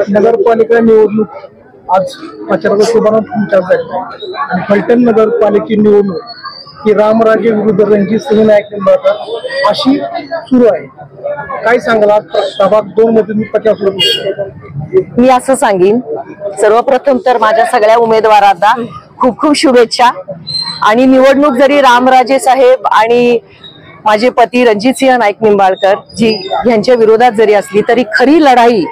नगरपालिका निवडणूक आज प्रचाराचा शुभारंभ तुमच्याच आहे आणि फलटण नगरपालिका निवडणूक ही रामराजे विरुद्ध रणजितसिंह नाईक निंबाळकर अशी सुरू आहे. काय सांगाल आज प्रभाग 2 मध्ये प्रचार सुरू? मी असं सांगेन, सर्वप्रथम तर माझ्या सगळ्या उमेदवारांना खूप खूप शुभेच्छा. आणि निवडणूक जरी रामराजे साहेब आणि माझे पती रणजितसिंह नाईक निंबाळकर जी यांच्या विरोधात जरी असली तरी खरी लढाई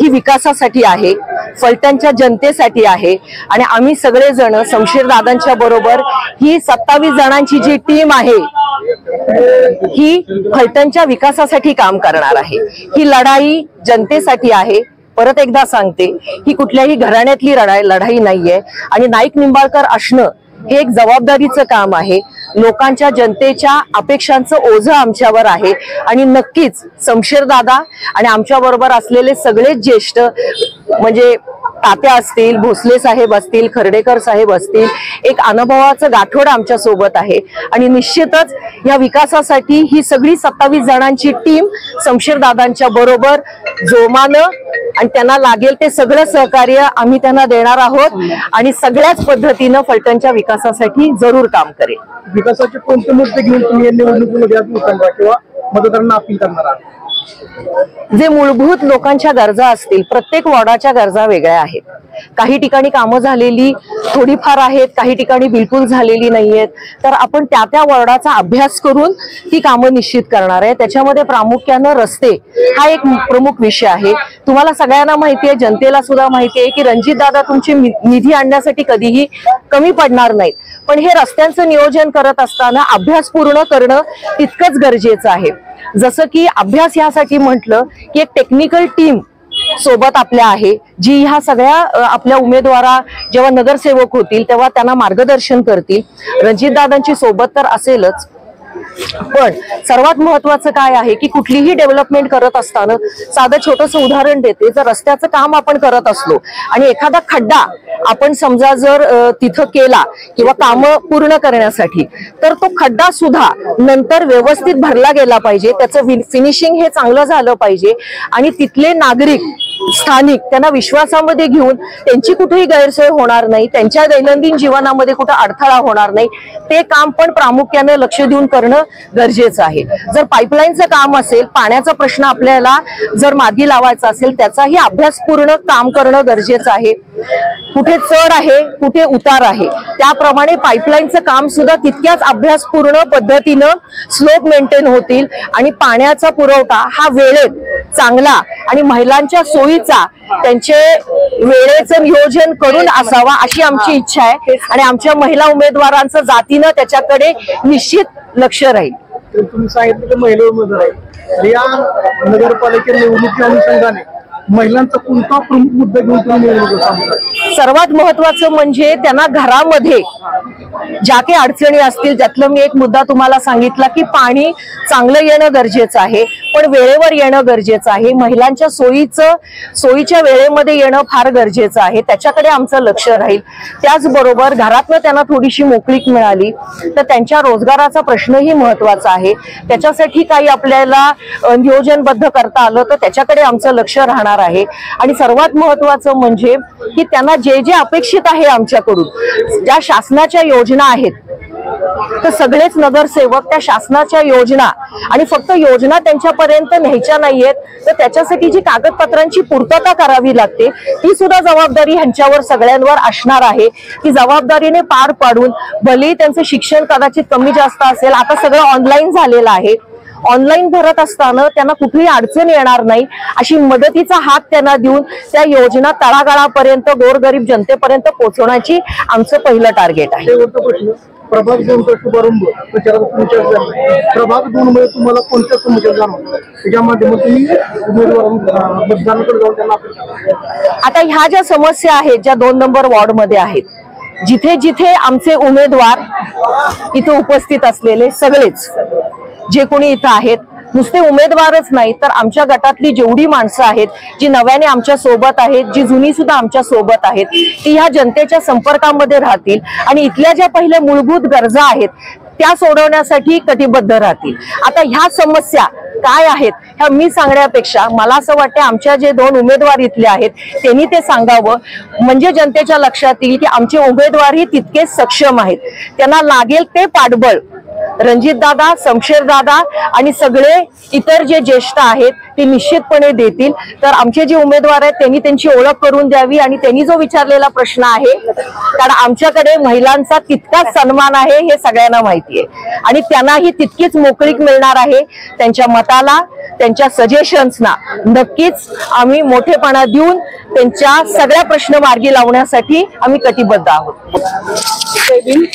ही विकासासाठी आहे, फलटणच्या जनतेसाठी आहे. आणि आम्ही सगळेजण शमशेर दादांच्या बरोबर ही 27 जणांची जी टीम आहे ही फलटणच्या विकासासाठी काम करणार आहे. ही लढाई जनतेसाठी आहे. परत एकदा सांगते, ही कुठल्याही घराण्यातली लढाई नाहीये. आणि नाईक निंबाळकर असणं हे एक जबाबदारीचं काम आहे. लोकांच्या जनतेच्या अपेक्षांचं ओझं आमच्यावर आहे. आणि नक्कीच शमशेर दादा आणि आमच्या बरोबर असलेले सगळेच ज्येष्ठ म्हणजे तात्या असतील, भोसले साहेब असतील, खर्डेकर साहेब असतील, एक अनुभवाचं गाठोड आमच्या सोबत आहे. आणि निश्चितच या विकासासाठी ही सगळी 27 जणांची टीम शमशेर दादांच्या बरोबर जोमानं आणि त्यांना लागेल ते सगळं सहकार्य आम्ही त्यांना देणार आहोत. आणि सगळ्याच पद्धतीनं फलटणच्या विकासासाठी जरूर काम करेल. विकासाचे कोणते मुद्दे घेऊन तुम्ही या निवडणुकीमध्ये उतरणार किंवा मतदारांना अपील करणार आहात? जे मूलभूत लोकांच्या गरजा असतील, प्रत्येक वॉर्डाच्या गरजा वेगळ्या आहेत. काही ठिकाणी कामं झालेली थोडीफार आहेत, काही ठिकाणी बिलकुल झालेली नाहीयेत. तर आपण त्या त्या वॉर्डाचा अभ्यास करून ती कामं निश्चित करणार आहे. त्याच्यामध्ये प्रामुख्यानं रस्ते हा एक प्रमुख विषय आहे. तुम्हाला सगळ्यांना माहिती आहे, जनतेला सुद्धा माहिती आहे की रणजितदादा तुमची निधी आणण्यासाठी कधीही कमी पडणार नाहीत. पण हे रस्त्यांचं नियोजन करत असताना अभ्यास पूर्ण करणं तितकंच गरजेचं आहे. जसं की अभ्यास ह्यासाठी म्हटलं की एक टेक्निकल टीम सोबत आपल्या आहे, जी ह्या सगळ्या आपल्या उमेदवारा जेव्हा नगरसेवक होतील तेव्हा त्यांना मार्गदर्शन करतील. रणजितदादांची सोबत तर असेलच, पण सर्वात महत्वाचं काय आहे की कुठलीही डेव्हलपमेंट करत असताना साधं छोटंसं उदाहरण देते. जर रस्त्याचं काम आपण करत असलो आणि एखादा खड्डा आपण समजा जर तिथं केला किंवा कामं पूर्ण करण्यासाठी, तर तो खड्डा सुद्धा नंतर व्यवस्थित भरला गेला पाहिजे, त्याचं फिनिशिंग हे चांगलं झालं पाहिजे. आणि तिथले नागरिक स्थानिक त्यांना विश्वासामध्ये घेऊन त्यांची कुठेही गैरसोय होणार नाही, त्यांच्या दैनंदिन जीवनामध्ये कुठं अडथळा होणार नाही, ते काम पण प्रामुख्याने लक्ष देऊन करणं गरजेचं आहे. जर पाईपलाईनचं काम असेल, पाण्याचा प्रश्न आपल्याला जर मार्गी लावायचा असेल, त्याचाही अभ्यासपूर्ण काम करणं गरजेचं आहे. कुठे चढ आहे, कुठे उतार आहे, त्याप्रमाणे पाईपलाईनचं काम सुद्धा तितक्याच अभ्यासपूर्ण पद्धतीनं स्लोप मेंटेन होतील. आणि पाण्याचा पुरवठा हा वेळेत चांगला आणि महिलांच्या सोयीचा त्यांचे वेळेचं नियोजन करून असावा अशी आमची इच्छा आहे. आणि आमच्या महिला उमेदवारांचं जातीनं त्याच्याकडे निश्चित लक्ष राहील. तुम्ही सांगितलं की महिला उमेदवार आहे, या नगरपालिका निवडणुकीच्या अनुषंगाने महिलांचा कोणता प्रमुख मुद्दा घेऊन तुम्ही निवडणूक सांगता? सर्वात महत्वाचं म्हणजे त्यांना घरामध्ये ज्या काही अडचणी असतील, त्यातलं मी एक मुद्दा तुम्हाला सांगितला की पाणी चांगलं येणं गरजेचं आहे, पण वेळेवर येणं गरजेचं आहे. महिलांच्या सोयीच्या वेळेमध्ये येणं फार गरजेचं आहे, त्याच्याकडे आमचं लक्ष राहील. त्याचबरोबर घरातनं त्यांना थोडीशी मोकळीक मिळाली तर त्यांच्या रोजगाराचा प्रश्नही महत्वाचा आहे. त्याच्यासाठी काही आपल्याला नियोजनबद्ध करता आलं तर त्याच्याकडे आमचं लक्ष राहणार आहे. आणि सर्वात महत्वाचं म्हणजे की त्यांना जे जे अपेक्षित आहे आमच्याकडून, ज्या शासनाच्या योजना आहेत, तर सगळेच नगरसेवक त्या शासनाच्या योजना आणि फक्त योजना त्यांच्यापर्यंत न्यायच्या नाहीयेत, तर त्याच्यासाठी जी कागदपत्रांची पूर्तता करावी लागते ती सुद्धा जबाबदारी ह्यांच्यावर सगळ्यांवर असणार आहे. ती जबाबदारीने पार पाडून, भलेही त्यांचं शिक्षण कदाचित कमी जास्त असेल, आता सगळं ऑनलाईन झालेलं आहे, ऑनलाईन भरत असताना त्यांना कुठलीही अडचण येणार नाही अशी मदतीचा हात त्यांना देऊन त्या योजना तळागाळापर्यंत गोरगरीब जनतेपर्यंत पोहोचवण्याची आमचं पहिलं टार्गेट आहे. प्रभाग 2चा शुभारंभ प्रभाग 2 मध्ये तुम्हाला कोणत्या समस्या जाणवतात, त्याच्या माध्यमातून मतदारांकडे जाऊन त्यांना आता ह्या ज्या समस्या आहेत, ज्या 2 नंबर वॉर्ड मध्ये आहेत, जिथे जिथे आमचे उमेदवार इथे उपस्थित असलेले सगळेच जे कोणी इथं आहेत, नुसते उमेदवारच नाही तर आमच्या गटातली जेवढी माणसं आहेत, जी नव्याने आमच्या सोबत आहेत, जी जुनी सुद्धा आमच्या सोबत आहेत, ती ह्या जनतेच्या संपर्कामध्ये राहतील. आणि इथल्या ज्या पहिल्या मूलभूत गरजा आहेत त्या सोडवण्यासाठी कटिबद्ध राहतील. आता ह्या समस्या काय आहेत ह्या मी सांगण्यापेक्षा मला असं वाटतं आमच्या जे 2 उमेदवार इथले आहेत त्यांनी ते सांगावं, म्हणजे जनतेच्या लक्षात येईल की आमचे उमेदवारही तितकेच सक्षम आहेत. त्यांना लागेल ते पाठबळ रणजित दादा, शमशेर दादा आणि सगळे इतर जे ज्येष्ठ आहेत ते निश्चितपणे देतील. तर आमचे जे उमेदवार आहेत त्यांनी त्यांची ओळख करून द्यावी आणि त्यांनी जो विचारलेला प्रश्न आहे, कारण आमच्याकडे महिलांचा तितकाच सन्मान आहे हे सगळ्यांना माहिती आहे आणि त्यांनाही तितकीच मोकळीक मिळणार आहे. त्यांच्या मताला, त्यांच्या सजेशन्सना नक्कीच आम्ही मोठेपणा देऊन त्यांच्या सगळ्या प्रश्न मार्गी लावण्यासाठी आम्ही कटिबद्ध आहोत.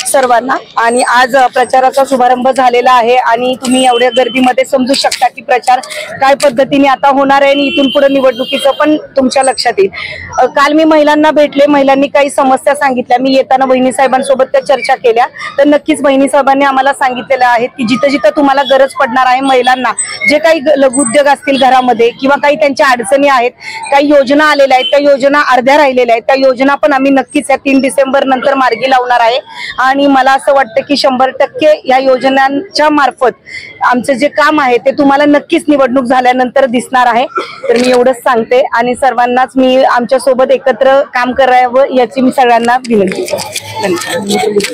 सर्वांना आणि आज प्रचाराचा शुभारंभ झालेला आहे आणि तुम्ही एवढ्या गर्दीमध्ये समजू शकता की प्रचार काय पद्धतीने आता होणार आहे आणि इथून पुढे निवडणुकीचं पण तुमच्या लक्षात येईल. काल मी महिलांना भेटले, महिलांनी काही समस्या सांगितल्या. मी येताना बहिणी साहेबांसोबत त्या चर्चा केल्या, तर नक्कीच बहिणी साहेबांनी आम्हाला सांगितलेलं आहे की जिथं जिथं तुम्हाला गरज पडणार आहे महिलांना, जे काही लघुउद्योग असतील घरामध्ये किंवा काही त्यांच्या अडचणी आहेत, काही योजना आलेल्या आहेत, त्या योजना अर्ध्या राहिलेल्या आहेत, त्या योजना पण आम्ही नक्कीच या 3 डिसेंबर नंतर मार्गी लावणार आहे. आणि मला असं वाटतं की 100% या योजनांच्या मार्फत आमचं जे काम आहे ते तुम्हाला नक्कीच निवडणूक झाल्यानंतर दिसणार आहे. तर मी एवढंच सांगते आणि सर्वांनाच मी आमच्या सोबत एकत्र काम करावं याची मी सगळ्यांना विनंती करते. धन्यवाद.